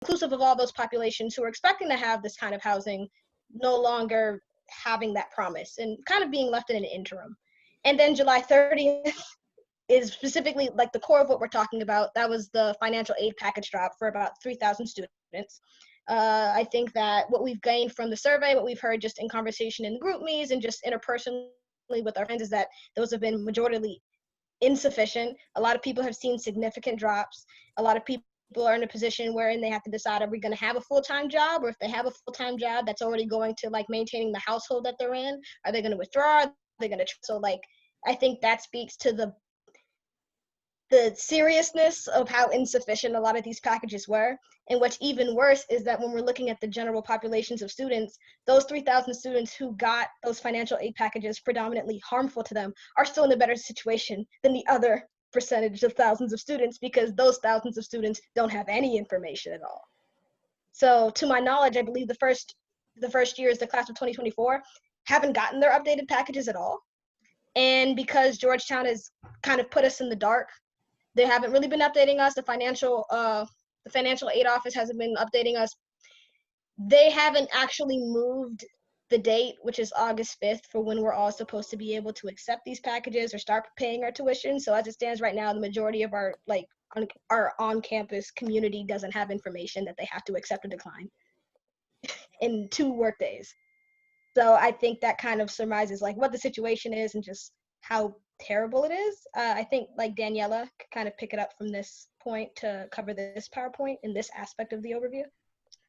inclusive of all those populations who are expecting to have this kind of housing no longer having that promise and kind of being left in an interim. And then July 30th is specifically like the core of what we're talking about. That was the financial aid package drop for about 3,000 students. I think that what we've gained from the survey, what we've heard just in conversation in group meetings and just interpersonally with our friends, is that those have been majorly insufficient. A lot of people have seen significant drops. A lot of people are in a position wherein they have to decide, are we going to have a full-time job? Or if they have a full-time job that's already going to like maintaining the household that they're in, are they going to withdraw? Are they going to, so like, I think that speaks to the seriousness of how insufficient a lot of these packages were. And what's even worse is that when we're looking at the general populations of students, those 3,000 students who got those financial aid packages predominantly harmful to them are still in a better situation than the other percentage of thousands of students, because those thousands of students don't have any information at all. So to my knowledge, I believe the first years, the class of 2024, haven't gotten their updated packages at all. And because Georgetown has kind of put us in the dark, they haven't really been updating us. The financial aid office hasn't been updating us. They haven't actually moved the date, which is August 5th, for when we're all supposed to be able to accept these packages or start paying our tuition. So as it stands right now, the majority of our on-campus community doesn't have information that they have to accept or decline in 2 work days. So I think that kind of surmises like what the situation is and just how terrible it is. I think like Daniela could kind of pick it up from this point to cover this PowerPoint in this aspect of the overview.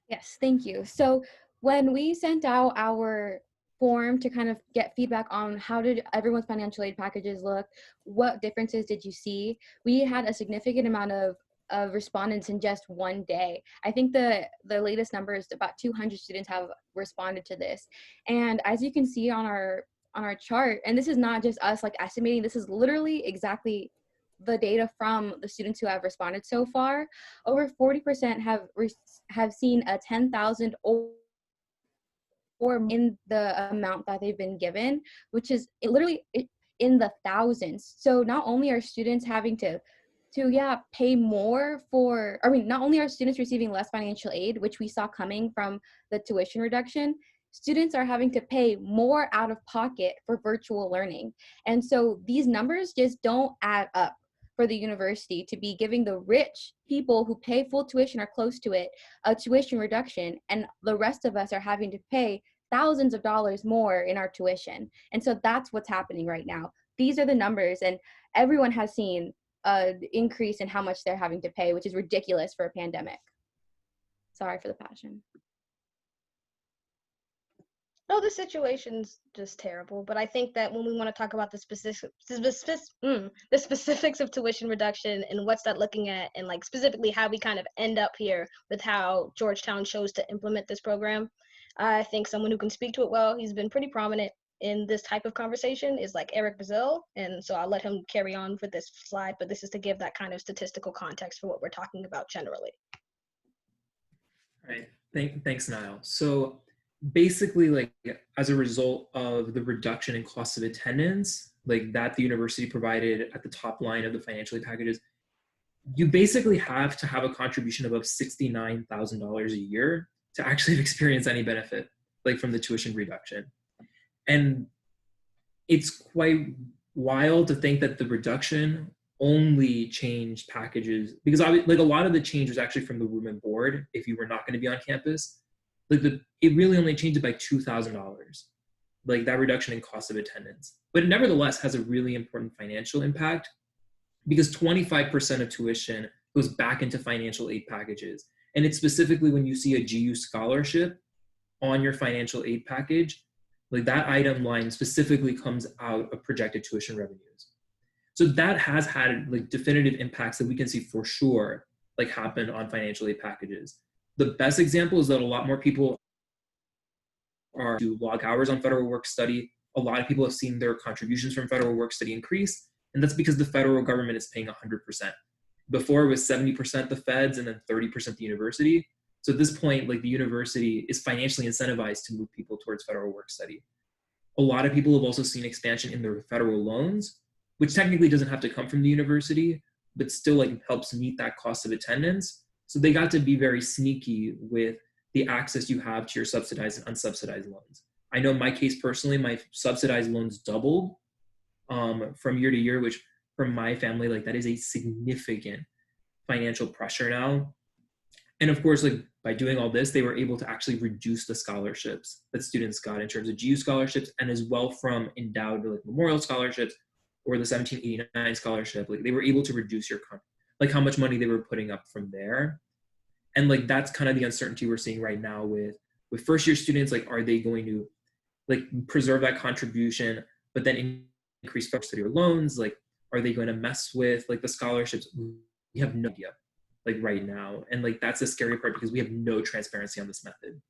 Yes, thank you. So when we sent out our form to kind of get feedback on how did everyone's financial aid packages look, what differences did you see, we had a significant amount of respondents in just one day. I think the latest number is about 200 students have responded to this. And as you can see on our chart, and this is not just us like estimating, this is literally exactly the data from the students who have responded so far. Over 40% have seen a 10,000 or in the amount that they've been given, which is literally in the thousands. So not only are students having to pay more for, not only are students receiving less financial aid, which we saw coming from the tuition reduction, students are having to pay more out of pocket for virtual learning. And so these numbers just don't add up for the university to be giving the rich people who pay full tuition or close to it a tuition reduction, and the rest of us are having to pay thousands of dollars more in our tuition. And so that's what's happening right now. These are the numbers, and everyone has seen an increase in how much they're having to pay, which is ridiculous for a pandemic. Sorry for the passion. No, the situation's just terrible, but I think that when we want to talk about the specifics of tuition reduction and what's that looking at, and like specifically how we kind of end up here with how Georgetown chose to implement this program, I think someone who can speak to it well, he's been pretty prominent in this type of conversation, is like Eric Bazil, and so I'll let him carry on with this slide, but this is to give that kind of statistical context for what we're talking about generally. All right, thanks, Niall. So basically, like, as a result of the reduction in cost of attendance, like that the university provided at the top line of the financial aid packages, you basically have to have a contribution above $69,000 a year to actually experience any benefit, like from the tuition reduction. And it's quite wild to think that the reduction only changed packages, because like a lot of the change was actually from the room and board if you were not going to be on campus. Like it really only changed it by $2,000, like that reduction in cost of attendance. But it nevertheless has a really important financial impact, because 25% of tuition goes back into financial aid packages. And it's specifically when you see a GU scholarship on your financial aid package, like that item line specifically comes out of projected tuition revenues. So that has had like definitive impacts that we can see for sure, like happen on financial aid packages. The best example is that a lot more people are do log hours on federal work study. A lot of people have seen their contributions from federal work study increase, and that's because the federal government is paying 100%. Before it was 70% the feds and then 30% the university. So at this point, like the university is financially incentivized to move people towards federal work study. A lot of people have also seen expansion in their federal loans, which technically doesn't have to come from the university, but still like helps meet that cost of attendance. So they got to be very sneaky with the access you have to your subsidized and unsubsidized loans. I know my case personally, my subsidized loans doubled from year to year, which for my family, like that is a significant financial pressure now. And of course, like by doing all this, they were able to actually reduce the scholarships that students got in terms of GU scholarships, and as well from endowed like memorial scholarships or the 1789 scholarship. Like they were able to reduce your like how much money they were putting up from there. And like that's kind of the uncertainty we're seeing right now with first year students. Like, are they going to like preserve that contribution, but then increase first year loans? Like, are they going to mess with like the scholarships? We have no idea, like right now. And like that's the scary part because we have no transparency on this method.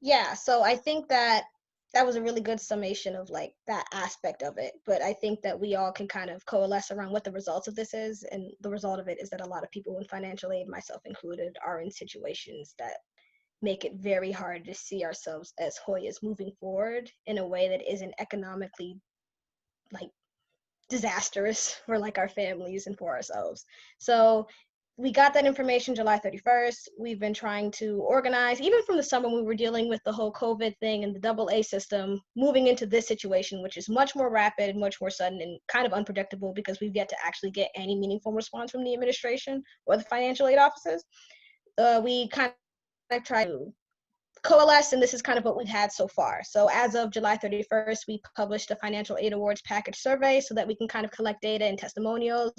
Yeah, so I think that that was a really good summation of like that aspect of it. But I think that we all can kind of coalesce around what the results of this is. And the result of it is that a lot of people in financial aid, myself included, are in situations that make it very hard to see ourselves as Hoyas moving forward in a way that isn't economically like disastrous for like our families and for ourselves. So we got that information July 31st. We've been trying to organize, even from the summer when we were dealing with the whole COVID thing and the AA system, moving into this situation, which is much more rapid, much more sudden, and kind of unpredictable because we've yet to actually get any meaningful response from the administration or the financial aid offices. We kind of tried to coalesce, and this is kind of what we've had so far. So as of July 31st, we published a financial aid awards package survey so that we can kind of collect data and testimonials.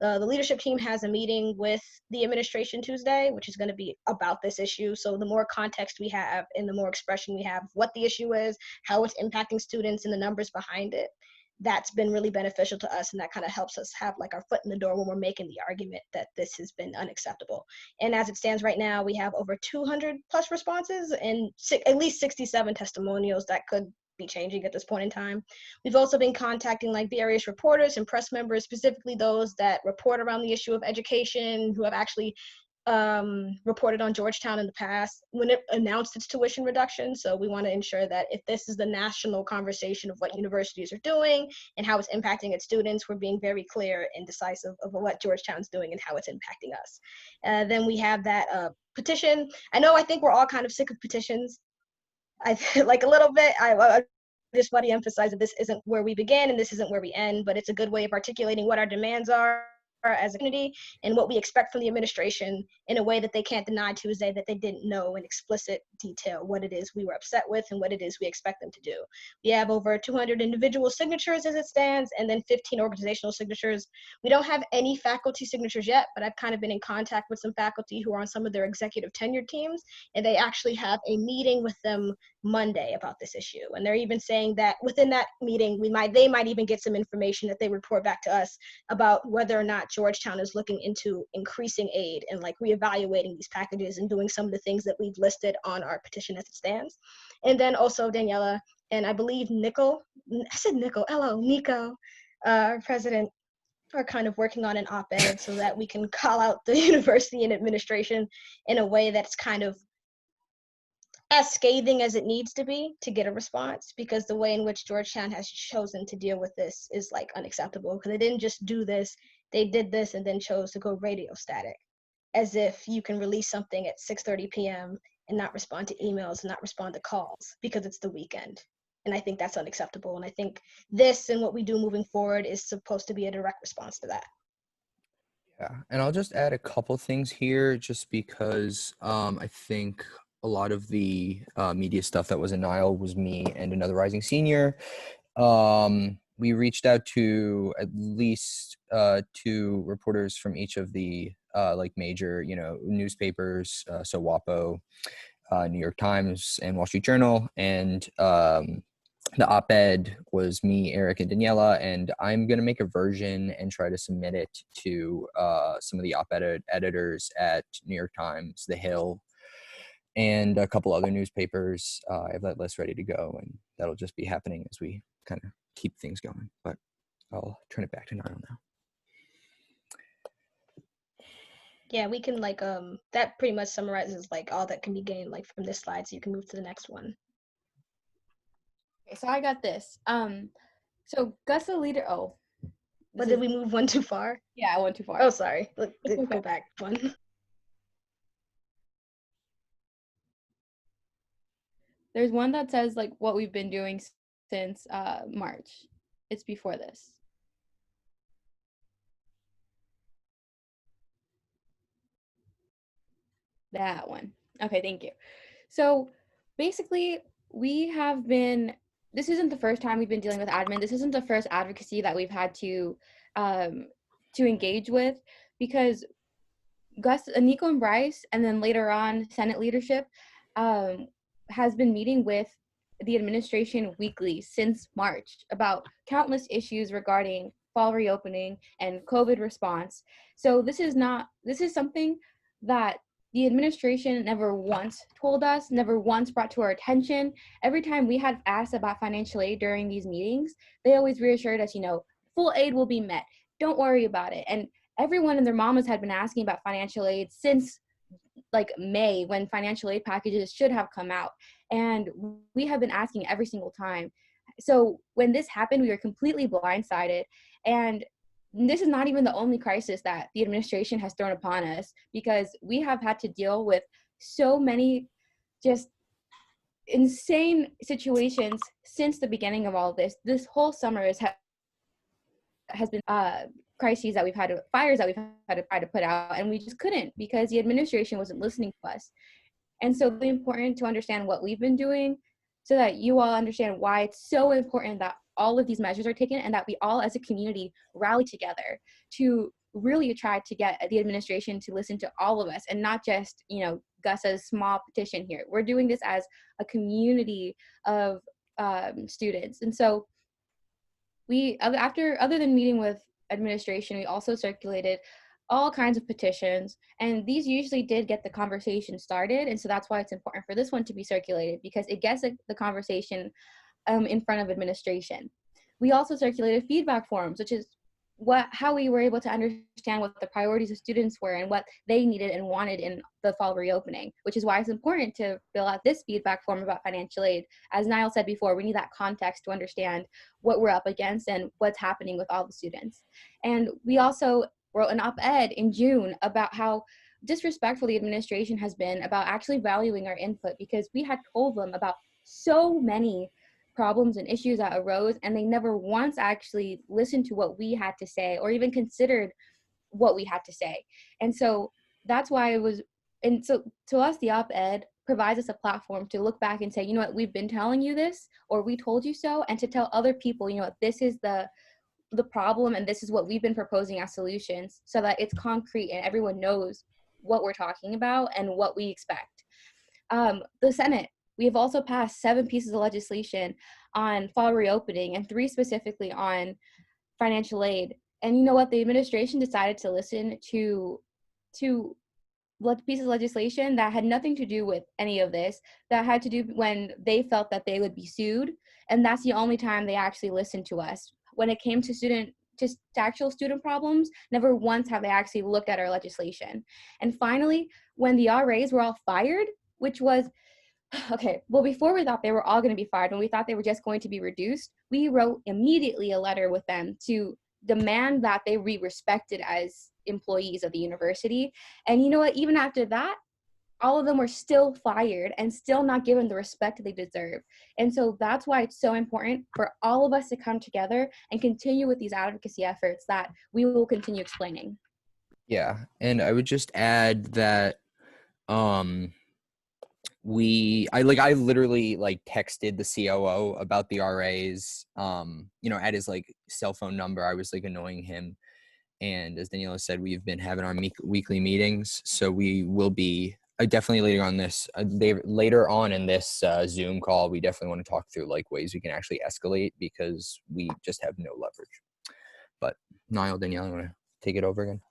The leadership team has a meeting with the administration Tuesday, which is going to be about this issue. So the more context we have and the more expression we have of what the issue is, how it's impacting students, and the numbers behind it, that's been really beneficial to us, and that kind of helps us have like our foot in the door when we're making the argument that this has been unacceptable. And as it stands right now, we have over 200 plus responses and at least 67 testimonials that could be changing at this point in time. We've also been contacting like various reporters and press members, specifically those that report around the issue of education, who have actually reported on Georgetown in the past when it announced its tuition reduction. So we want to ensure that if this is the national conversation of what universities are doing and how it's impacting its students, we're being very clear and decisive of what Georgetown's doing and how it's impacting us. Then we have that petition. I think we're all kind of sick of petitions. I like a little bit. I just want to emphasize that this isn't where we begin and this isn't where we end, but it's a good way of articulating what our demands are as a community and what we expect from the administration in a way that they can't deny Tuesday that they didn't know in explicit detail what it is we were upset with and what it is we expect them to do. We have over 200 individual signatures as it stands, and then 15 organizational signatures. We don't have any faculty signatures yet, but I've kind of been in contact with some faculty who are on some of their executive tenure teams, and they actually have a meeting with them Monday about this issue. And they're even saying that within that meeting, they might even get some information that they report back to us about whether or not Georgetown is looking into increasing aid and like reevaluating these packages and doing some of the things that we've listed on our petition as it stands. And then also Daniela and I believe Nico, our president, are kind of working on an op-ed so that we can call out the university and administration in a way that's kind of as scathing as it needs to be to get a response, because the way in which Georgetown has chosen to deal with this is like unacceptable, because they didn't just do this, they did this and then chose to go radio static, as if you can release something at 6:30 p.m. and not respond to emails and not respond to calls because it's the weekend. And I think that's unacceptable. And I think this and what we do moving forward is supposed to be a direct response to that. Yeah, and I'll just add a couple things here just because I think a lot of the media stuff that was in Nile was me and another rising senior. We reached out to at least 2 reporters from each of the like major, newspapers, so WAPO, New York Times, and Wall Street Journal, and the op-ed was me, Eric, and Daniela, and I'm going to make a version and try to submit it to some of the op-ed editors at New York Times, The Hill, and a couple other newspapers. I have that list ready to go, and that'll just be happening as we kind of keep things going. But I'll turn it back to Niall now. Yeah, we can like, that pretty much summarizes like all that can be gained like from this slide, so you can move to the next one. Okay, so I got this. So GUSA leader. Oh, But did we move one too far? Yeah, I went too far. Oh, sorry. Look, It's go okay. back one. There's one that says like what we've been doing since March. It's before this. That one. Okay, thank you. So basically, we have been, this isn't the first time we've been dealing with admin. This isn't the first advocacy that we've had to engage with, because Nico and Bryce, and then later on Senate leadership, has been meeting with the administration weekly since March about countless issues regarding fall reopening and COVID response. So this is something that the administration never once told us, never once brought to our attention. Every time we had asked about financial aid during these meetings, they always reassured us, full aid will be met. Don't worry about it. And everyone and their mamas had been asking about financial aid since like May, when financial aid packages should have come out. And we have been asking every single time. So when this happened, we were completely blindsided. And this is not even the only crisis that the administration has thrown upon us, because we have had to deal with so many just insane situations since the beginning of all this. This whole summer has been crises that we've had to, fires that we've had to try to put out, and we just couldn't because the administration wasn't listening to us. And so it's really important to understand what we've been doing so that you all understand why it's so important that all of these measures are taken, and that we all as a community rally together to really try to get the administration to listen to all of us, and not just, GUSA's small petition here. We're doing this as a community of students. And so other than meeting with administration, we also circulated all kinds of petitions, and these usually did get the conversation started. And so that's why it's important for this one to be circulated, because it gets the conversation in front of administration. We also circulated feedback forms, which is how we were able to understand what the priorities of students were and what they needed and wanted in the fall reopening, which is why it's important to fill out this feedback form about financial aid. As Niall said before, we need that context to understand what we're up against and what's happening with all the students. And we also wrote an op-ed in June about how disrespectful the administration has been about actually valuing our input, because we had told them about so many problems and issues that arose, and they never once actually listened to what we had to say or even considered what we had to say. And so that's why and so to us, the op-ed provides us a platform to look back and say, you know what, we've been telling you this, or we told you so, and to tell other people, this is the problem, and this is what we've been proposing as solutions, so that it's concrete and everyone knows what we're talking about and what we expect. The Senate, we have also passed 7 pieces of legislation on fall reopening and 3 specifically on financial aid. And you know what? The administration decided to listen to pieces of legislation that had nothing to do with any of this, that had to do when they felt that they would be sued. And that's the only time they actually listened to us. When it came to actual student problems, never once have they actually looked at our legislation. And finally, when the RAs were all fired, which was, okay, well, before we thought they were all going to be fired, when we thought they were just going to be reduced, we wrote immediately a letter with them to demand that they be respected as employees of the university. And you know what? Even after that, all of them were still fired and still not given the respect they deserve. And so that's why it's so important for all of us to come together and continue with these advocacy efforts that we will continue explaining. Yeah, and I would just add that I literally texted the COO about the RAs, at his cell phone number. I was annoying him. And as Daniela said, we've been having our weekly meetings. So we will be definitely later on in this Zoom call, we definitely want to talk through ways we can actually escalate, because we just have no leverage. But Niall, Daniela, you want to take it over again?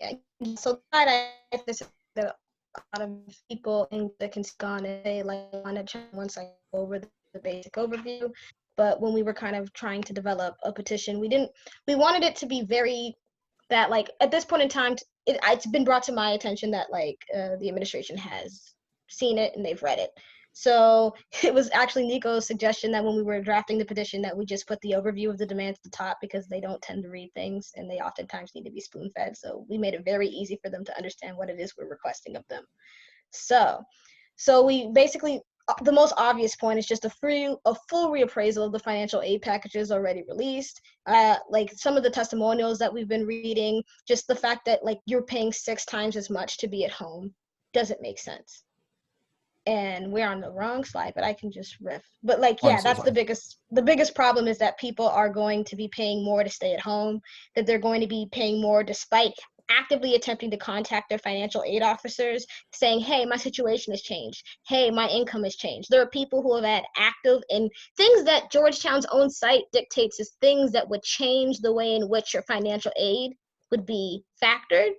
Yeah, so I this a lot of people in the can gone and they want to chat once I go over the basic overview. But when we were kind of trying to develop a petition, we wanted it to be very that at this point in time, it's been brought to my attention that the administration has seen it and they've read it. So it was actually Nico's suggestion that when we were drafting the petition that we just put the overview of the demands at the top, because they don't tend to read things and they oftentimes need to be spoon-fed. So we made it very easy for them to understand what it is we're requesting of them. So we basically, the most obvious point is just a full reappraisal of the financial aid packages already released. Like some of the testimonials that we've been reading, just the fact that like you're paying 6 times as much to be at home doesn't make sense. And we're on the wrong slide, but I can just riff. But like, yeah, that's the biggest problem is that people are going to be paying more to stay at home, that they're going to be paying more despite actively attempting to contact their financial aid officers saying, hey, my situation has changed. Hey, my income has changed. There are people who have had active and things that Georgetown's own site dictates as things that would change the way in which your financial aid would be factored,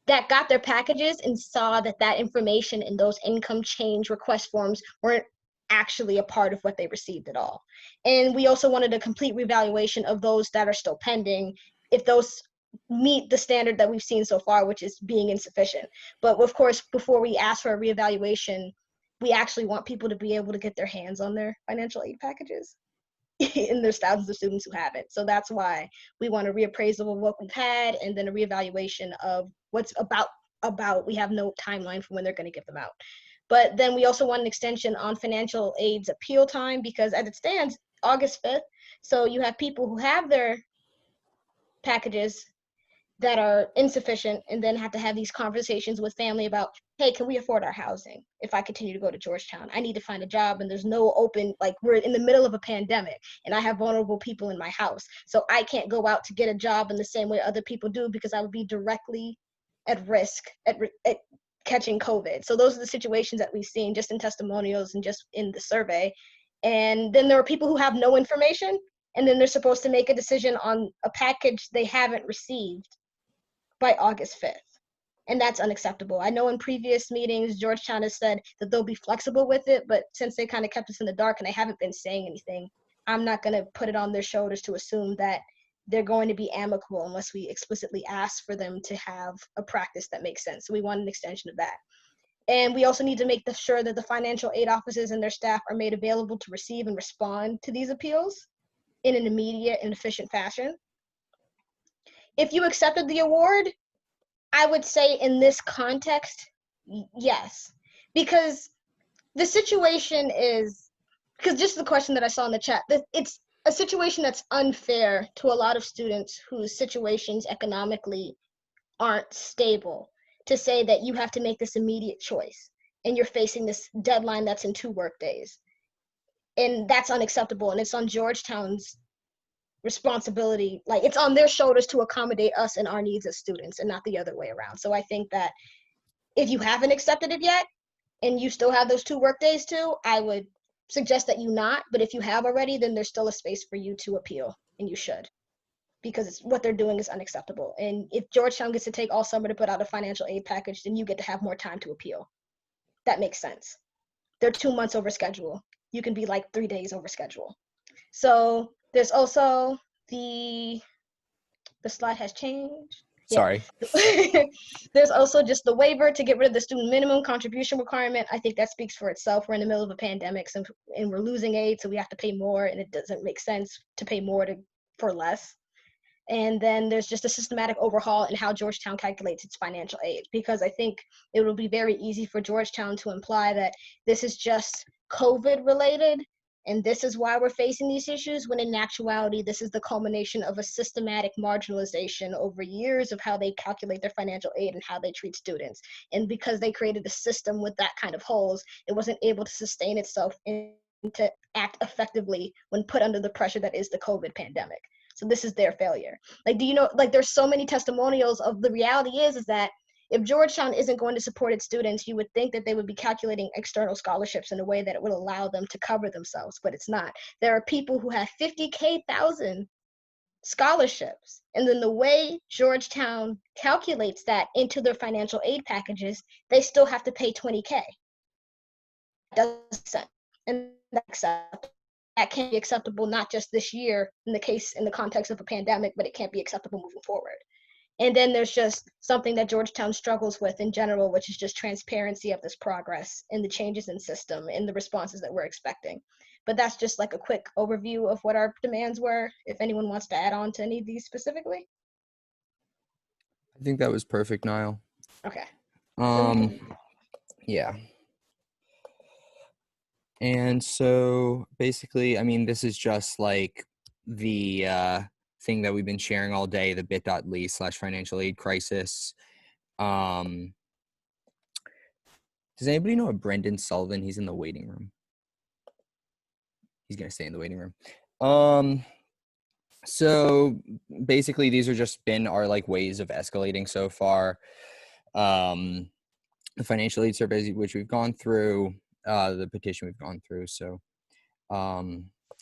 that got their packages and saw that that information in those income change request forms weren't actually a part of what they received at all. And we also wanted a complete reevaluation of those that are still pending, if those meet the standard that we've seen so far, which is being insufficient. But of course, before we ask for a reevaluation, we actually want people to be able to get their hands on their financial aid packages. And there's thousands of students who haven't. So that's why we want a reappraisal of what we've had and then a reevaluation of what's about. We have no timeline for when they're going to give them out. But then we also want an extension on financial aid's appeal time, because as it stands, August 5th. So you have people who have their packages that are insufficient and then have to have these conversations with family about, hey, can we afford our housing if I continue to go to Georgetown? I need to find a job and there's no open, like we're in the middle of a pandemic and I have vulnerable people in my house. So I can't go out to get a job in the same way other people do because I would be directly at risk at catching COVID. So those are the situations that we've seen just in testimonials and just in the survey. And then there are people who have no information and then they're supposed to make a decision on a package they haven't received by August 5th. And that's unacceptable. I know in previous meetings, Georgetown has said that they'll be flexible with it, but since they kind of kept us in the dark and they haven't been saying anything, I'm not going to put it on their shoulders to assume that they're going to be amicable unless we explicitly ask for them to have a practice that makes sense. So we want an extension of that. And we also need to make sure that the financial aid offices and their staff are made available to receive and respond to these appeals in an immediate and efficient fashion. If you accepted the award, I would say in this context, yes, because the situation is, because just the question that I saw in the chat, that it's a situation that's unfair to a lot of students whose situations economically aren't stable, to say that you have to make this immediate choice and you're facing this deadline that's in 2 work days. And that's unacceptable. And it's on Georgetown's responsibility, like it's on their shoulders to accommodate us and our needs as students and not the other way around. So I think that if you haven't accepted it yet and you still have those 2 work days too, I would suggest that you not, but if you have already, then there's still a space for you to appeal, and you should, because what they're doing is unacceptable. And if Georgetown gets to take all summer to put out a financial aid package, then you get to have more time to appeal. That makes sense. They're 2 months over schedule. You can be like 3 days over schedule. So there's also the slide has changed. Sorry. Yeah. There's also just the waiver to get rid of the student minimum contribution requirement. I think that speaks for itself. We're in the middle of a pandemic, and we're losing aid, so we have to pay more, and it doesn't make sense to pay more for less. And then there's just a systematic overhaul in how Georgetown calculates its financial aid, because I think it will be very easy for Georgetown to imply that this is just COVID related and this is why we're facing these issues, when in actuality, this is the culmination of a systematic marginalization over years of how they calculate their financial aid and how they treat students. And because they created a system with that kind of holes, it wasn't able to sustain itself and to act effectively when put under the pressure that is the COVID pandemic. So this is their failure. Like, do you know, like there's so many testimonials of the reality is that if Georgetown isn't going to support its students, you would think that they would be calculating external scholarships in a way that it would allow them to cover themselves, but it's not. There are people who have 50,000 scholarships, and then the way Georgetown calculates that into their financial aid packages, they still have to pay 20K. That doesn't sense. And that can't be acceptable, not just this year in the context of a pandemic, but it can't be acceptable moving forward. And then there's just something that Georgetown struggles with in general, which is just transparency of this progress and the changes in system and the responses that we're expecting. But that's just like a quick overview of what our demands were, if anyone wants to add on to any of these specifically. I think that was perfect, Niall. Okay. Yeah. And so basically, I mean, this is just like the thing that we've been sharing all day, the bit.ly/financial aid crisis. Does anybody know a Brendan Sullivan? He's in the waiting room. He's going to stay in the waiting room. So basically, these are just been our like ways of escalating so far. The financial aid survey, which we've gone through, the petition we've gone through. So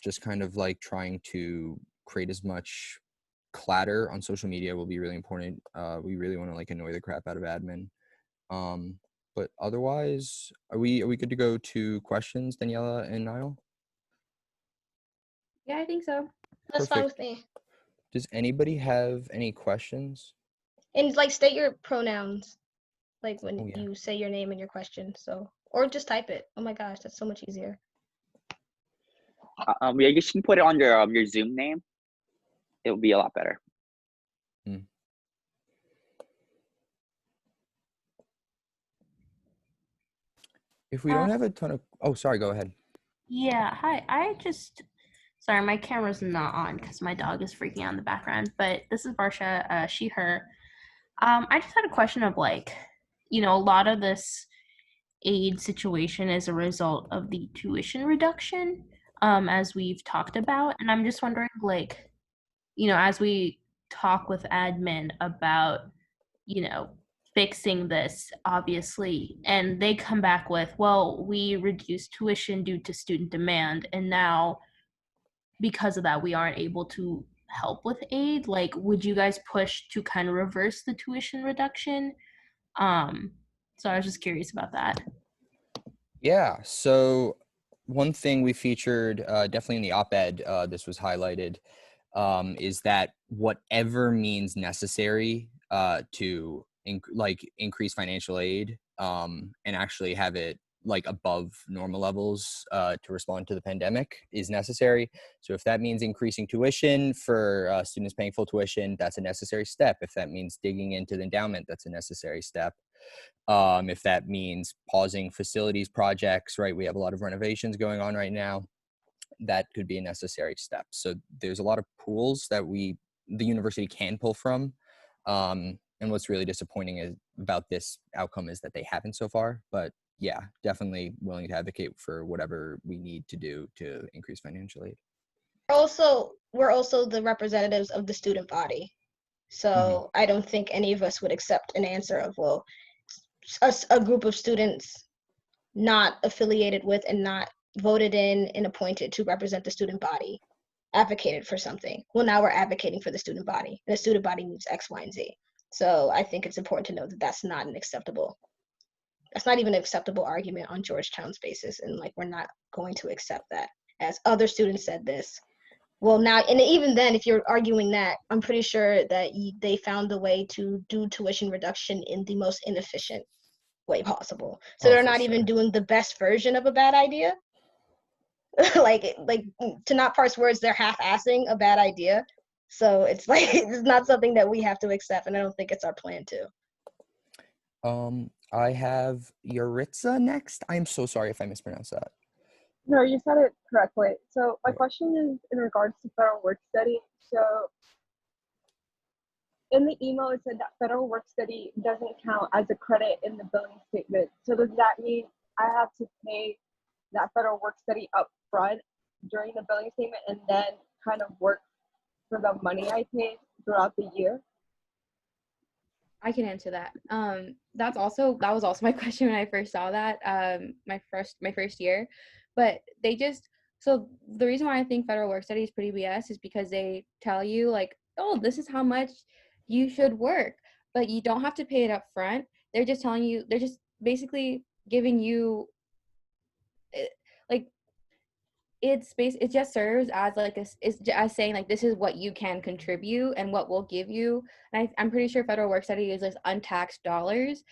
just kind of like trying to create as much clatter on social media will be really important. We really want to like annoy the crap out of admin. But otherwise, are we good to go to questions, Daniela and Niall? Yeah, I think so. That's fine with me. Does anybody have any questions? And like state your pronouns, like when yeah. you say your name in your question. So, or just type it. Oh my gosh, that's so much easier. Yeah, you can put it on your Zoom name. It will be a lot better. If we don't have a ton of, oh, sorry, go ahead. Yeah, hi. Sorry, my camera's not on because my dog is freaking out in the background. But this is Barsha, she, her. I just had a question of like, a lot of this aid situation is a result of the tuition reduction, as we've talked about, and I'm just wondering, like, as we talk with admin about, fixing this, obviously, and they come back with, well, we reduced tuition due to student demand, and now because of that we aren't able to help with aid. Like, would you guys push to kind of reverse the tuition reduction? So I was just curious about that. Yeah, so one thing we featured definitely in the op-ed, this was highlighted, is that whatever means necessary to increase financial aid and actually have it like above normal levels to respond to the pandemic is necessary. So if that means increasing tuition for students paying full tuition, that's a necessary step. If that means digging into the endowment, that's a necessary step. If that means pausing facilities projects, right? We have a lot of renovations going on right now. That could be a necessary step. So there's a lot of pools that the university can pull from. And what's really disappointing about this outcome is that they haven't so far. But yeah, definitely willing to advocate for whatever we need to do to increase financial aid. We're also the representatives of the student body. So I don't think any of us would accept an answer of, well, a group of students not affiliated with and not voted in and appointed to represent the student body advocated for something. Well, now we're advocating for the student body. The student body needs X, Y, and Z. So I think it's important to know that that's not even an acceptable argument on Georgetown's basis. And like, we're not going to accept that. As other students said this. Well, now, and even then, if you're arguing that, I'm pretty sure that they found the way to do tuition reduction in the most inefficient way possible. So they're not even doing the best version of a bad idea. like to not parse words, they're half-assing a bad idea. So it's like, it's not something that we have to accept, and I don't think it's our plan to. I have Yuritsa next. I'm so sorry if I mispronounced that. No, you said it correctly. So my question is in regards to federal work study. So in the email, it said that federal work study doesn't count as a credit in the billing statement. So does that mean I have to pay that federal work study up front during the billing statement and then kind of work for the money I paid throughout the year? I can answer that. That was also my question when I first saw that, my first year. But so the reason why I think federal work study is pretty BS is because they tell you like, oh, this is how much you should work, but you don't have to pay it up front. They're just telling you, they're just basically giving you like, it just serves as like as saying like this is what you can contribute and what we'll give you. And I'm pretty sure federal work study is like untaxed dollars.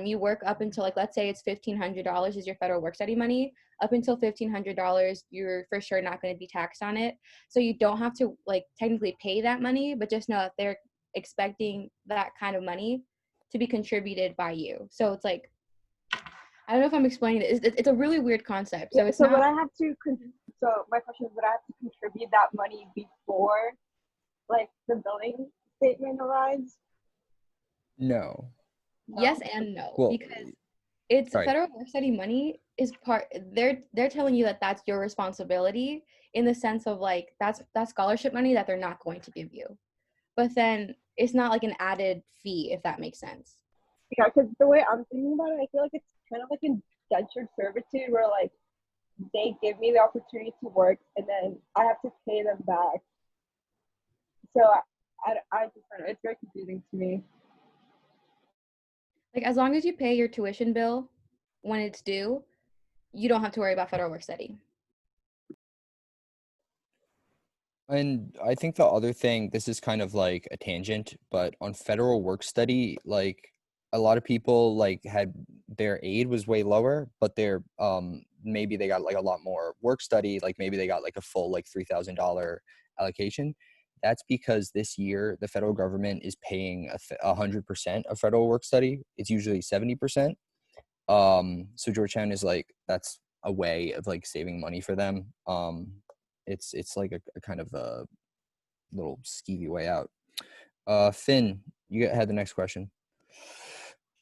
You work up until, like, let's say it's $1,500 is your federal work study money. Up until $1,500, you're for sure not going to be taxed on it. So you don't have to like technically pay that money, but just know that they're expecting that kind of money to be contributed by you. So it's like, I don't know if I'm explaining it. It's a really weird concept. So it's so not. would I have to? So my question is, would I have to contribute that money before, like, the billing statement arrives? No. Yes and no, Well, because it's right. federal work study money is part. They're telling you that that's your responsibility in the sense of like that's scholarship money that they're not going to give you, but then it's not like an added fee, if that makes sense. Yeah, because the way I'm thinking about it, I feel like it's kind of like indentured servitude, where like they give me the opportunity to work and then I have to pay them back. So I just don't know. It's very confusing to me. Like as long as you pay your tuition bill when it's due, you don't have to worry about federal work study. And I think the other thing, this is kind of like a tangent, but on federal work study, like a lot of people like had their aid was way lower, but their maybe they got like a lot more work study, like maybe they got like a full like $3,000 allocation. That's because this year the federal government is paying 100% of federal work study. It's usually 70%. So Georgetown is like, that's a way of like saving money for them. It's like a kind of a little skeevy way out. Finn, you had the next question.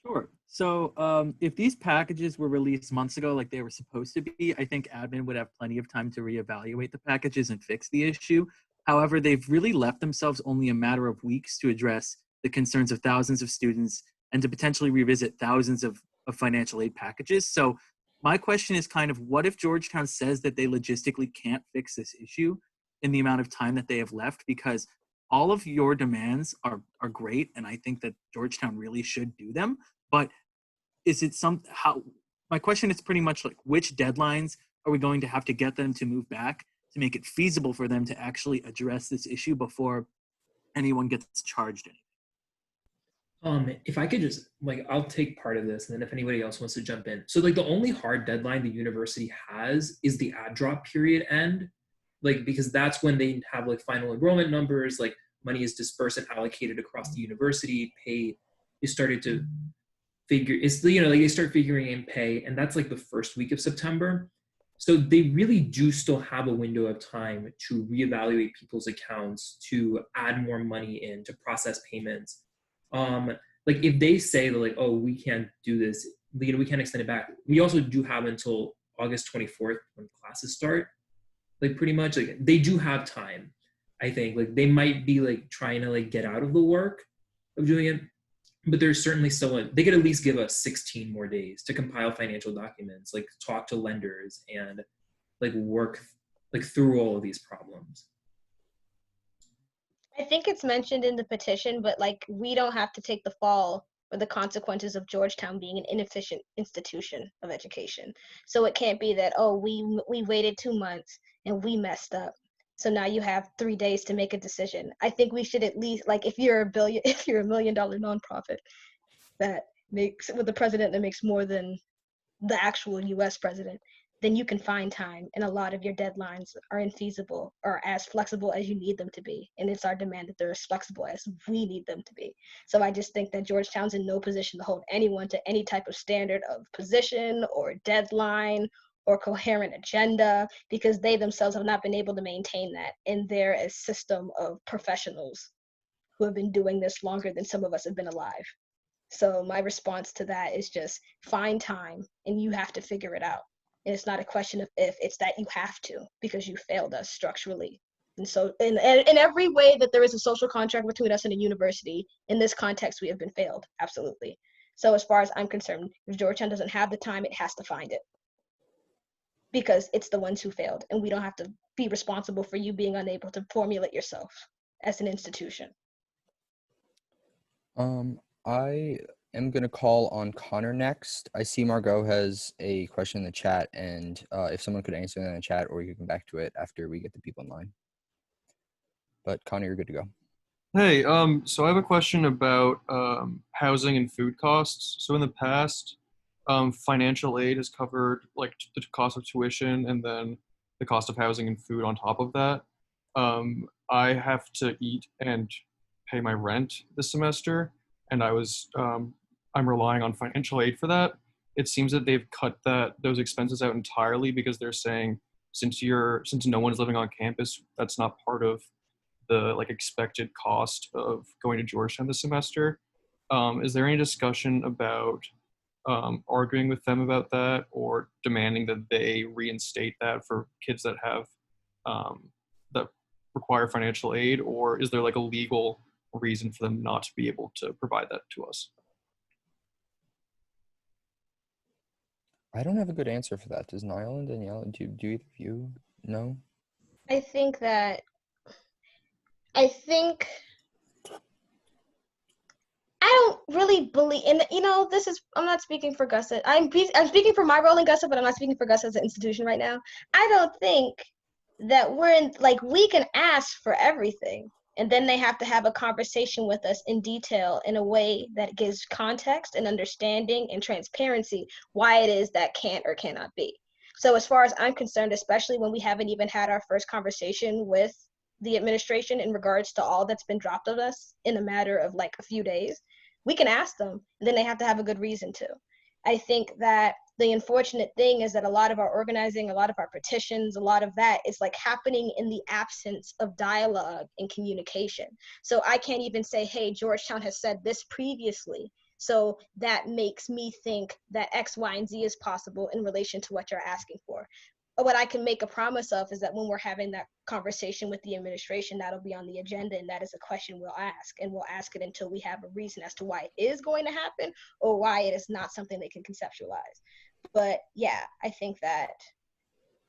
Sure. So if these packages were released months ago like they were supposed to be, I think admin would have plenty of time to reevaluate the packages and fix the issue. However, they've really left themselves only a matter of weeks to address the concerns of thousands of students and to potentially revisit thousands of financial aid packages. So my question is kind of, what if Georgetown says that they logistically can't fix this issue in the amount of time that they have left? Because all of your demands are great, and I think that Georgetown really should do them. But is it my question is pretty much like, which deadlines are we going to have to get them to move back to make it feasible for them to actually address this issue before anyone gets charged anything? If I could just like, I'll take part of this, and then if anybody else wants to jump in. So like the only hard deadline the university has is the add drop period end, like because that's when they have like final enrollment numbers, like money is dispersed and allocated across the university. Pay is started to figure. It's like they start figuring in pay, and that's like the first week of September. So they really do still have a window of time to reevaluate people's accounts, to add more money in, to process payments. Like if they say that like, oh, we can't do this, we can't extend it back. We also do have until August 24th when classes start. Like pretty much like they do have time. I think like they might be like trying to like get out of the work of doing it, but there's certainly still they could at least give us 16 more days to compile financial documents, like talk to lenders and like work like through all of these problems. I think it's mentioned in the petition, but like we don't have to take the fall or the consequences of Georgetown being an inefficient institution of education. So it can't be that, oh, we waited 2 months and we messed up, so now you have 3 days to make a decision. I think we should at least, like, if you're a $1 million nonprofit that makes, with a president that makes more than the actual US president, then you can find time, and a lot of your deadlines are infeasible or as flexible as you need them to be. And it's our demand that they're as flexible as we need them to be. So I just think that Georgetown's in no position to hold anyone to any type of standard of position or deadline or coherent agenda, because they themselves have not been able to maintain that in their system of professionals who have been doing this longer than some of us have been alive. So my response to that is just find time, and you have to figure it out. And it's not a question of if, it's that you have to, because you failed us structurally. And so in every way that there is a social contract between us and a university, in this context, we have been failed, absolutely. So as far as I'm concerned, if Georgetown doesn't have the time, it has to find it, because it's the ones who failed, and we don't have to be responsible for you being unable to formulate yourself as an institution. I am going to call on Connor next. I see Margot has a question in the chat, and if someone could answer that in the chat, or you can come back to it after we get the people in line. But Connor, you're good to go. Hey, so I have a question about housing and food costs. So in the past, financial aid has covered like the cost of tuition and then the cost of housing and food on top of that. I have to eat and pay my rent this semester, and I'm relying on financial aid for that. It seems that they've cut those expenses out entirely because they're saying since no one's living on campus, that's not part of the like expected cost of going to Georgetown this semester. Is there any discussion about arguing with them about that or demanding that they reinstate that for kids that have that require financial aid, or is there like a legal reason for them not to be able to provide that to us? I don't have a good answer for that. Does Niall and Danielle, do either of you know? I think I don't really believe, and I'm not speaking for GUSA. I'm speaking for my role in GUSA, but I'm not speaking for GUSA as an institution right now. I don't think that we can ask for everything, and then they have to have a conversation with us in detail in a way that gives context and understanding and transparency why it is that can't or cannot be. So as far as I'm concerned, especially when we haven't even had our first conversation with the administration in regards to all that's been dropped on us in a matter of like a few days, we can ask them, and then they have to have a good reason to. I think that the unfortunate thing is that a lot of our organizing, a lot of our petitions, a lot of that is like happening in the absence of dialogue and communication. So I can't even say, hey, Georgetown has said this previously, so that makes me think that X, Y, and Z is possible in relation to what you're asking for. But what I can make a promise of is that when we're having that conversation with the administration, that'll be on the agenda, and that is a question we'll ask, and we'll ask it until we have a reason as to why it is going to happen or why it is not something they can conceptualize. But yeah, I think that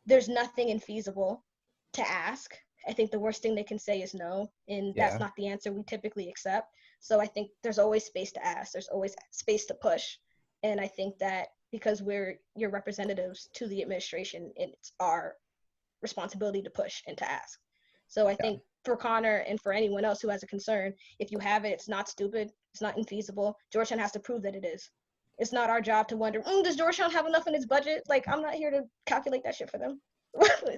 there's nothing infeasible to ask. I think the worst thing they can say is no, and that's not the answer we typically accept. So I think there's always space to ask, there's always space to push, and I think that because we're your representatives to the administration, it's our responsibility to push and to ask. So I think for Connor and for anyone else who has a concern, if you have it, it's not stupid, it's not infeasible. Georgetown has to prove that it is. It's not our job to wonder, does Georgetown have enough in its budget? Like, I'm not here to calculate that shit for them.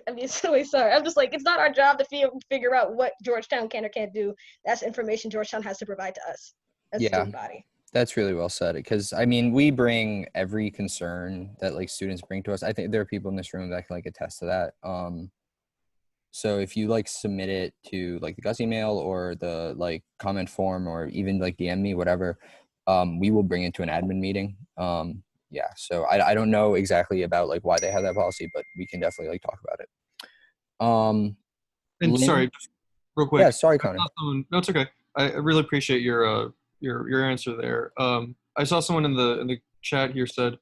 I mean, so sorry. I'm just like, it's not our job to figure out what Georgetown can or can't do. That's information Georgetown has to provide to us as a student body. That's really well said, because I mean, we bring every concern that like students bring to us. I think there are people in this room that can like attest to that. So if you like submit it to like the GUSA email or the like comment form or even like DM me, whatever, we will bring it to an admin meeting. So I don't know exactly about like why they have that policy, but we can definitely like talk about it. And Lynn? sorry, just real quick. Yeah, sorry, Connor. No, it's okay. I really appreciate your answer there. I saw someone in the chat here said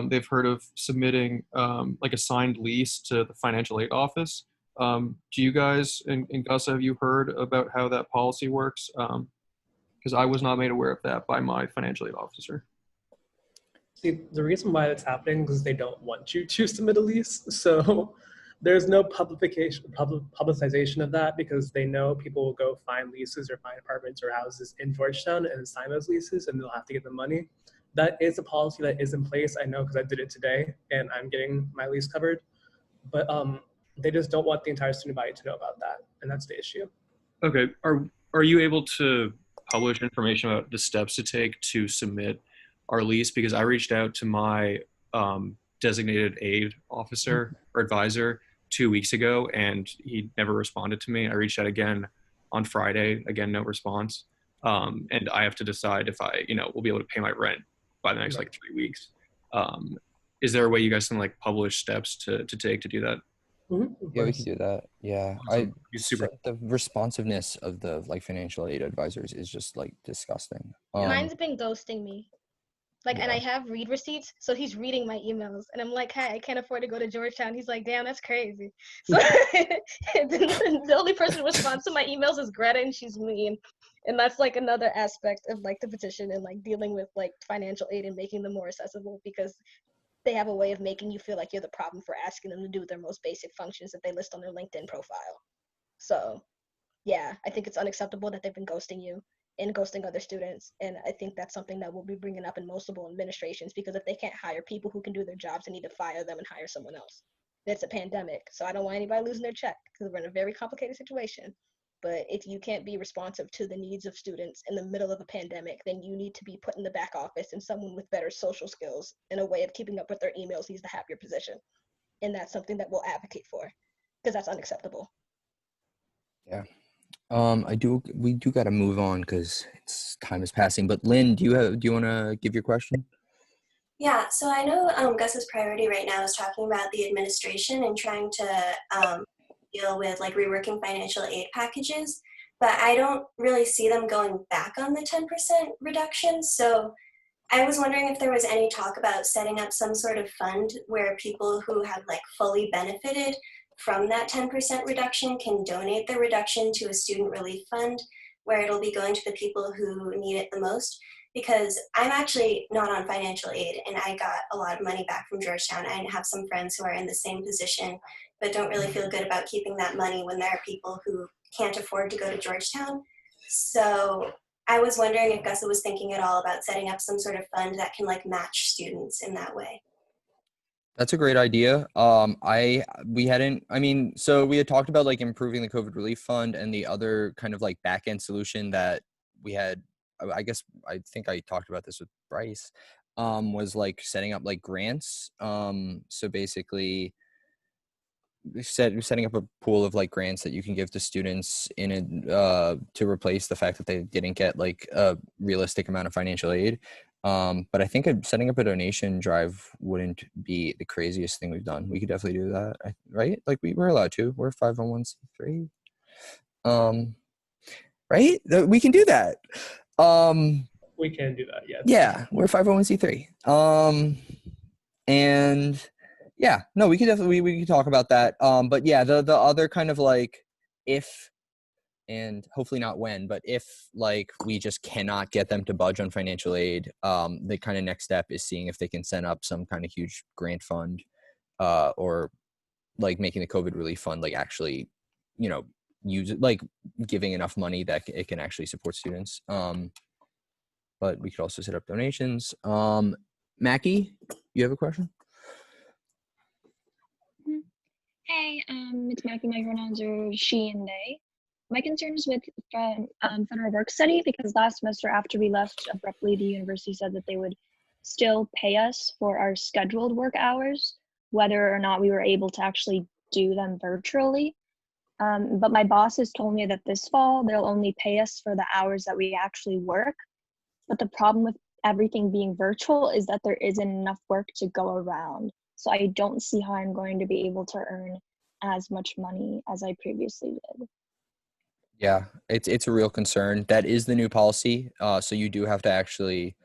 they've heard of submitting like a signed lease to the financial aid office. Do you guys in GUSA, have you heard about how that policy works? Because I was not made aware of that by my financial aid officer. See, the reason why that's happening is they don't want you to submit a lease. So there's no publicization of that, because they know people will go find leases or find apartments or houses in Georgetown and sign those leases, and they'll have to get the money. That is a policy that is in place. I know because I did it today and I'm getting my lease covered. But they just don't want the entire student body to know about that, and that's the issue. Okay, are you able to publish information about the steps to take to submit our lease? Because I reached out to my designated aid officer or advisor 2 weeks ago, and he never responded to me. I reached out again on Friday, again, no response. And I have to decide if I, will be able to pay my rent by the next like 3 weeks. Is there a way you guys can like publish steps to take to do that? Yeah, we can do that. Yeah, Awesome. The responsiveness of the like financial aid advisors is just like disgusting. Mine's been ghosting me. And I have read receipts, so he's reading my emails, and I'm like, hey, I can't afford to go to Georgetown. He's like, damn, that's crazy. So the only person who responds to my emails is Greta, and she's mean. And that's like another aspect of like the petition and like dealing with like financial aid and making them more accessible, because they have a way of making you feel like you're the problem for asking them to do their most basic functions that they list on their LinkedIn profile. So yeah, I think it's unacceptable that they've been ghosting you and ghosting other students. And I think that's something that we'll be bringing up in multiple administrations, because if they can't hire people who can do their jobs, they need to fire them and hire someone else. It's a pandemic, so I don't want anybody losing their check, because we're in a very complicated situation. But if you can't be responsive to the needs of students in the middle of a pandemic, then you need to be put in the back office, and someone with better social skills and a way of keeping up with their emails needs to have your position. And that's something that we'll advocate for, because that's unacceptable. Yeah. We do got to move on because time is passing. But Lynn, do you want to give your question? Yeah, so I know Gus's priority right now is talking about the administration and trying to deal with like reworking financial aid packages, but I don't really see them going back on the 10% reduction. So I was wondering if there was any talk about setting up some sort of fund where people who have like fully benefited from that 10% reduction can donate the reduction to a student relief fund where it'll be going to the people who need it the most. Because I'm actually not on financial aid and I got a lot of money back from Georgetown. I have some friends who are in the same position but don't really feel good about keeping that money when there are people who can't afford to go to Georgetown. So I was wondering if GUSA was thinking at all about setting up some sort of fund that can like match students in that way. That's a great idea. So we had talked about like improving the COVID relief fund, and the other kind of like back end solution that we had, I think I talked about this with Bryce, was like setting up like grants. So basically setting up a pool of like grants that you can give to students to replace the fact that they didn't get like a realistic amount of financial aid. But I think setting up a donation drive wouldn't be the craziest thing we've done. We could definitely do that, right? Like we're allowed to. We're 501c3. Right? We can do that. We can do that, yes. Yeah, we're 501c3. And yeah, no, we could definitely we could talk about that. But yeah, the other kind of like if, and hopefully not when, but if like we just cannot get them to budge on financial aid, the kind of next step is seeing if they can set up some kind of huge grant fund, or like making the COVID relief fund like actually, use it, like giving enough money that it can actually support students. But we could also set up donations. Mackie, you have a question? Hey, it's Mackie. My pronouns are she and they. My concern is with federal work study, because last semester after we left abruptly, the university said that they would still pay us for our scheduled work hours, whether or not we were able to actually do them virtually. But my boss has told me that this fall, they'll only pay us for the hours that we actually work. But the problem with everything being virtual is that there isn't enough work to go around. So I don't see how I'm going to be able to earn as much money as I previously did. Yeah, it's a real concern. That is the new policy. So you do have to actually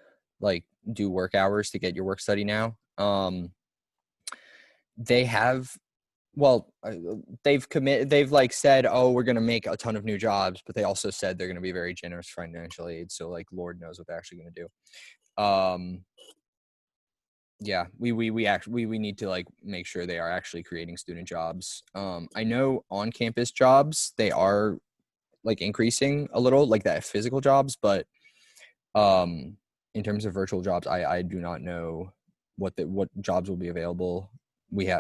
like do work hours to get your work study now. They've like said, oh, we're going to make a ton of new jobs, but they also said they're going to be very generous financial aid. So like, Lord knows what they're actually going to do. Yeah, we need to like make sure they are actually creating student jobs. I know on campus jobs, they are like increasing a little, like that physical jobs, but in terms of virtual jobs, I do not know what jobs will be available. We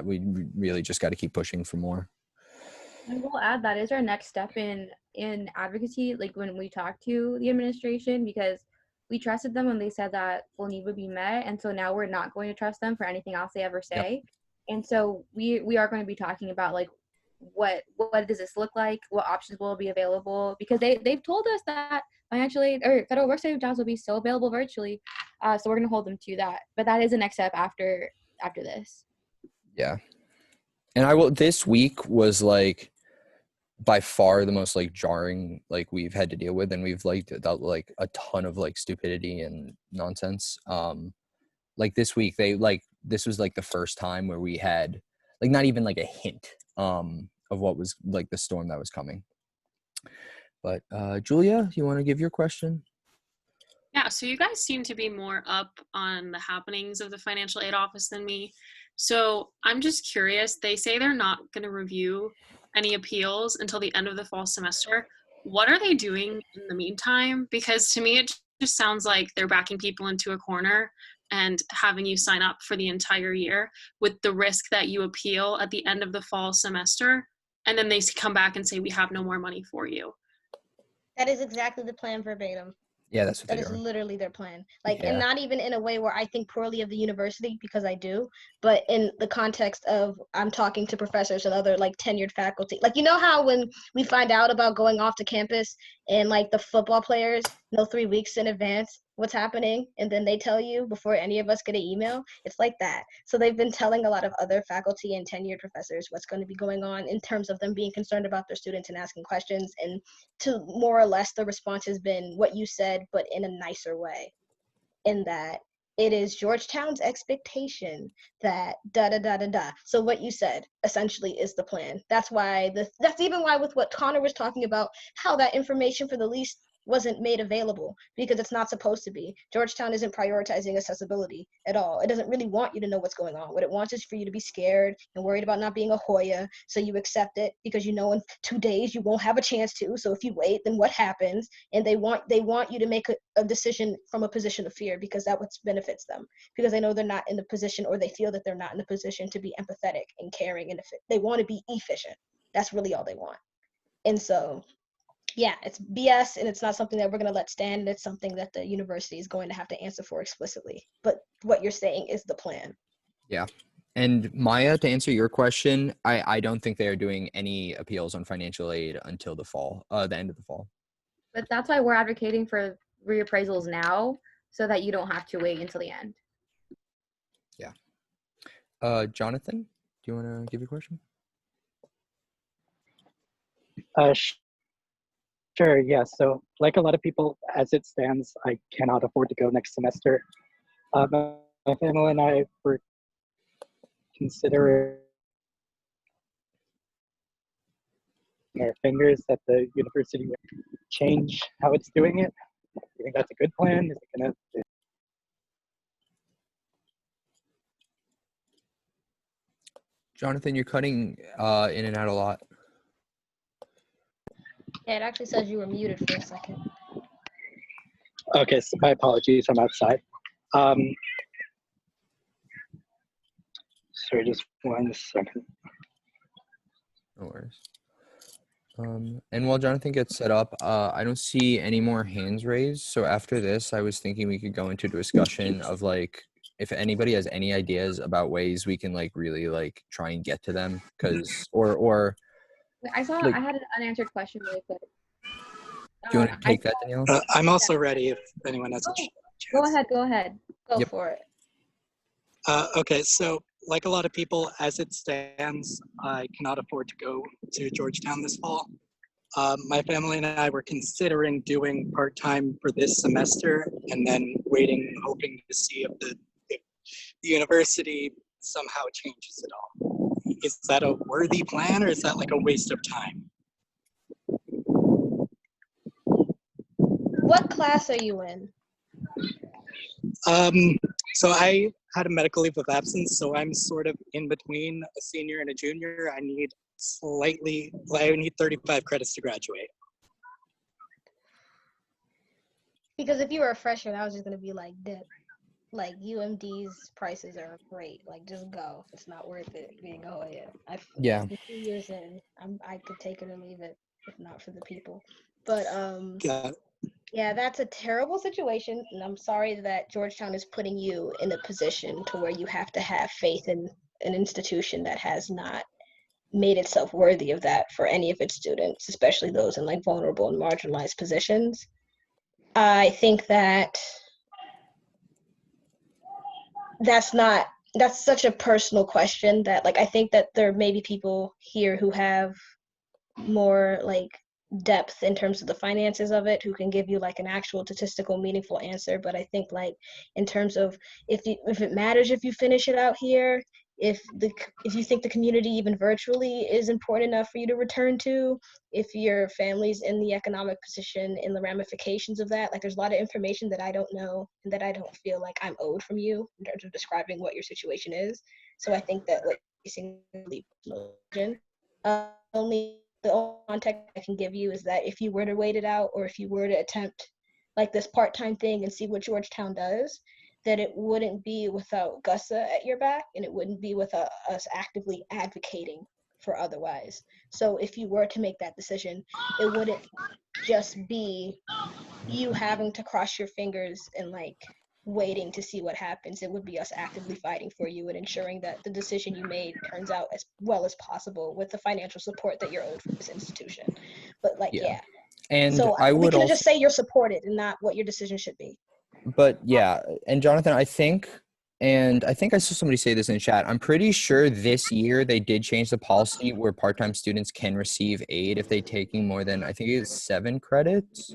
really just got to keep pushing for more. And we'll add that is our next step in advocacy, like when we talk to the administration, because we trusted them when they said that full need would be met, and so now we're not going to trust them for anything else they ever say. Yep. And so we are going to be talking about like what does this look like, what options will be available, because they've told us that financial aid or federal work study jobs will be still available virtually, so we're going to hold them to that. But that is the next step after this. Yeah. And this week was like by far the most like jarring like we've had to deal with, and we've like dealt like a ton of like stupidity and nonsense. Like this week this was like the first time where we had like not even like a hint of what was like the storm that was coming. But Julia, you want to give your question? Yeah, so you guys seem to be more up on the happenings of the financial aid office than me. So I'm just curious, they say they're not going to review any appeals until the end of the fall semester. What are they doing in the meantime? Because to me, it just sounds like they're backing people into a corner and having you sign up for the entire year with the risk that you appeal at the end of the fall semester. And then they come back and say, we have no more money for you. That is exactly the plan verbatim. Yeah, that's what That they're is doing. literally their plan. Like, Yeah. and not even in a way where I think poorly of the university, because I do, but in the context of I'm talking to professors and other like tenured faculty. Like, you know how when we find out about going off to campus and like the football players know 3 weeks in advance what's happening, and then they tell you before any of us get an email? It's like that. So they've been telling a lot of other faculty and tenured professors what's going to be going on in terms of them being concerned about their students and asking questions, and to more or less the response has been what you said, but in a nicer way, in that it is Georgetown's expectation that da da da da da. So what you said essentially is the plan. That's why that's even why with what Connor was talking about, how that information for the lease wasn't made available, because it's not supposed to be. Georgetown isn't prioritizing accessibility at all. It doesn't really want you to know what's going on. What it wants is for you to be scared and worried about not being a Hoya, so you accept it because you know in 2 days you won't have a chance to. So if you wait, then what happens? And they want you to make a decision from a position of fear, because that what benefits them, because they know they're not in the position, or they feel that they're not in the position to be empathetic and caring, and they want to be efficient. That's really all they want. And so yeah, it's BS, and it's not something that we're going to let stand, and it's something that the university is going to have to answer for explicitly. But what you're saying is the plan. Yeah. And Maya, to answer your question, I don't think they are doing any appeals on financial aid until the fall, the end of the fall. But that's why we're advocating for reappraisals now, so that you don't have to wait until the end. Yeah. Jonathan, do you want to give your question? Sure, yeah. So like a lot of people, as it stands, I cannot afford to go next semester. My family and I were considering our fingers that the university would change how it's doing it. Do you think that's a good plan? Is it gonna? Jonathan, you're cutting in and out a lot. Yeah, it actually says you were muted for a second. Okay, so my apologies. I'm outside. Sorry, just 1 second. No worries. And while Jonathan gets set up, I don't see any more hands raised. So after this, I was thinking we could go into discussion of like, if anybody has any ideas about ways we can like really like try and get to them, because or I saw like, I had an unanswered question really quick. Do you want to take that, Danielle? I'm also ready if anyone has a chance. Go ahead. Go for it. Okay, so like a lot of people, as it stands, I cannot afford to go to Georgetown this fall. My family and I were considering doing part-time for this semester and then waiting, hoping to see if the university somehow changes it all. Is that a worthy plan, or is that like a waste of time? What class are you in? So I had a medical leave of absence, so I'm sort of in between a senior and a junior. I need 35 credits to graduate. Because if you were a freshman, I was just going to be like, like UMD's prices are great. Like, just go. It's not worth it being a Hoya. Yeah. 2 years in, I could take it or leave it if not for the people. But yeah, that's a terrible situation, and I'm sorry that Georgetown is putting you in a position to where you have to have faith in an institution that has not made itself worthy of that for any of its students, especially those in like vulnerable and marginalized positions. I think that that's such a personal question that like I think that there may be people here who have more like depth in terms of the finances of it, who can give you like an actual statistical meaningful answer. But I think like in terms of if it matters if you finish it out here, if you think the community even virtually is important enough for you to return to, if your family's in the economic position, in the ramifications of that. Like, there's a lot of information that I don't know and that I don't feel like I'm owed from you in terms of describing what your situation is. So I think that, like, only the only context I can give you is that if you were to wait it out, or if you were to attempt like this part-time thing and see what Georgetown does, that it wouldn't be without GUSA at your back, and it wouldn't be without us actively advocating for otherwise. So if you were to make that decision, it wouldn't just be you having to cross your fingers and like waiting to see what happens. It would be us actively fighting for you and ensuring that the decision you made turns out as well as possible with the financial support that you're owed from this institution. But like, yeah. And So I we would can also, just say you're supported and not what your decision should be. but yeah, and Jonathan, I think I saw somebody say this in chat. I'm pretty sure this year they did change the policy where part-time students can receive aid if they're taking more than, I think it's 7 credits.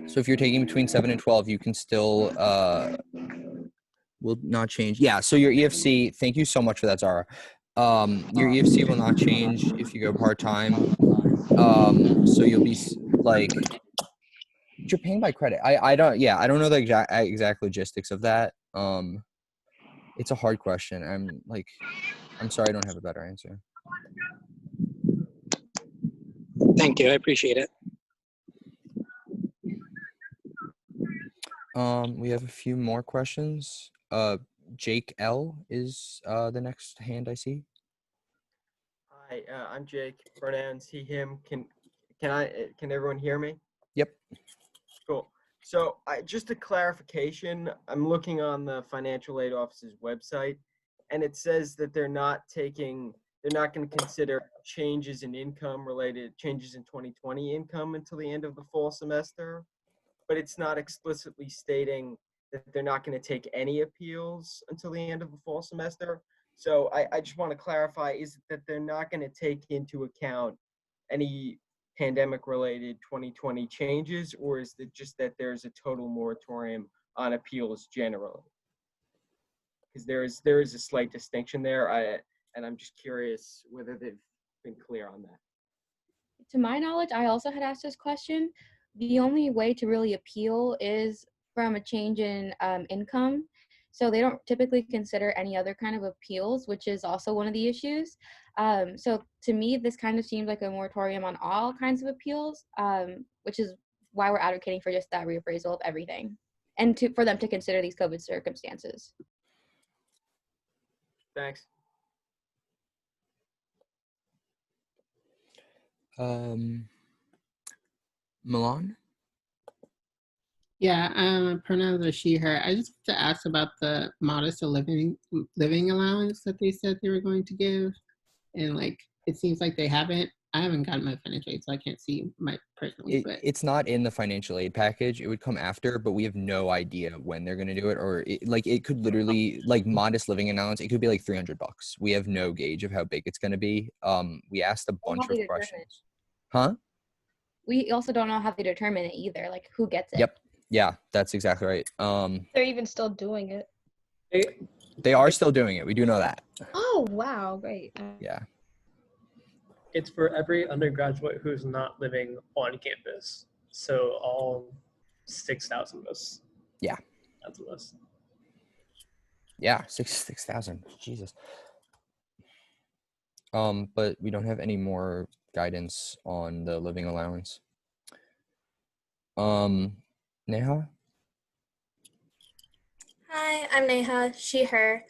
So if you're taking between 7 and 12, you can still will not change. Yeah, so your EFC, thank you so much for that, Zara. Your EFC will not change if you go part-time. So you'll be like, you're paying by credit. I don't know the exact logistics of that. It's a hard question. I'm sorry I don't have a better answer. Thank you. I appreciate it. We have a few more questions. Jake L is the next hand I see. Hi, I'm Jake. Pronouns he, him. Can everyone hear me? Yep. Cool. So just a clarification, I'm looking on the financial aid office's website, and it says that they're not going to consider changes in income related, changes in 2020 income until the end of the fall semester, but it's not explicitly stating that they're not going to take any appeals until the end of the fall semester. So I just want to clarify, is it that they're not going to take into account any pandemic-related 2020 changes, or is it just that there's a total moratorium on appeals generally? Because there is a slight distinction there, and I'm just curious whether they've been clear on that. To my knowledge, I also had asked this question. The only way to really appeal is from a change in income. So they don't typically consider any other kind of appeals, which is also one of the issues. So to me, this kind of seems like a moratorium on all kinds of appeals, which is why we're advocating for just that reappraisal of everything, and for them to consider these COVID circumstances. Thanks. Milan? Yeah, pronouns are she, her. I just want to ask about the modest living allowance that they said they were going to give. And like, it seems like they haven't. I haven't gotten my financial aid, so I can't see my personally. It's not in the financial aid package. It would come after, but we have no idea when they're going to do it. Or it could literally, like, modest living allowance, it could be like $300. We have no gauge of how big it's going to be. We asked a bunch of questions. Huh? We also don't know how they determine it either, like who gets it. Yep. Yeah, that's exactly right. They're even still doing it. They are still doing it. We do know that. Oh, wow, great. Yeah. It's for every undergraduate who's not living on campus. So all 6,000 of us. Yeah. That's of us. Yeah, 6,000. Jesus. But we don't have any more guidance on the living allowance. Neha? Hi, I'm Neha, she, her.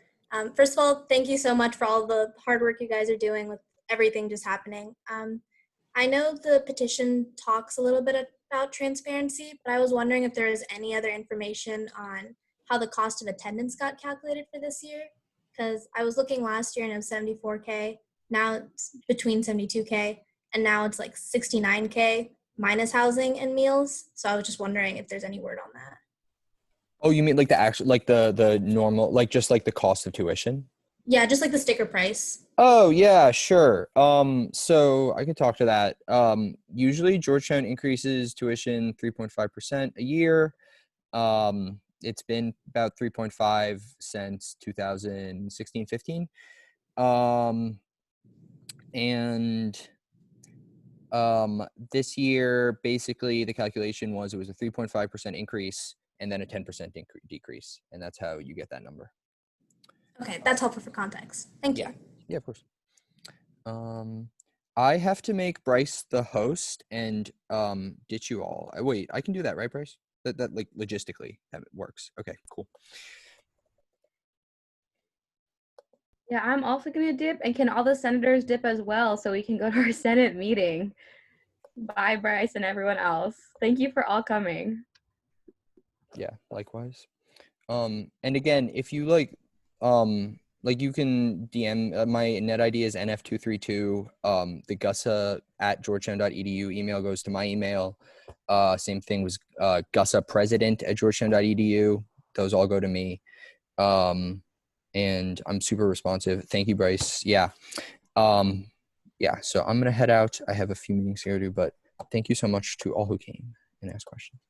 First of all, thank you so much for all the hard work you guys are doing with everything just happening. I know the petition talks a little bit about transparency, but I was wondering if there is any other information on how the cost of attendance got calculated for this year. Because I was looking last year and it was $74K. Now it's between $72K, and now it's like $69K minus housing and meals. So I was just wondering if there's any word on that. Oh, you mean like the actual, like the normal, like just like the cost of tuition? Yeah, just like the sticker price. Oh, yeah, sure. So I could talk to that. Usually Georgetown increases tuition 3.5% a year. it's been about 3.5 since 2016-15. This year, basically, the calculation was it was a 3.5% increase and then a 10% decrease, and that's how you get that number. Okay, that's helpful for context. Thank you. Yeah, of course. I have to make Bryce the host and ditch you all. Wait, I can do that, right, Bryce? That like logistically that works. Okay, cool. Yeah, I'm also gonna dip, and can all the senators dip as well so we can go to our Senate meeting? Bye, Bryce and everyone else. Thank you for all coming. Yeah, likewise. And again, if you like you can DM my net ID is NF232. The GUSA at georgetown.edu email goes to my email. Same thing was GUSA president at georgetown.edu. Those all go to me. And I'm super responsive. Thank you, Bryce. Yeah. Yeah, so I'm gonna head out. I have a few meetings to go to, but thank you so much to all who came and asked questions.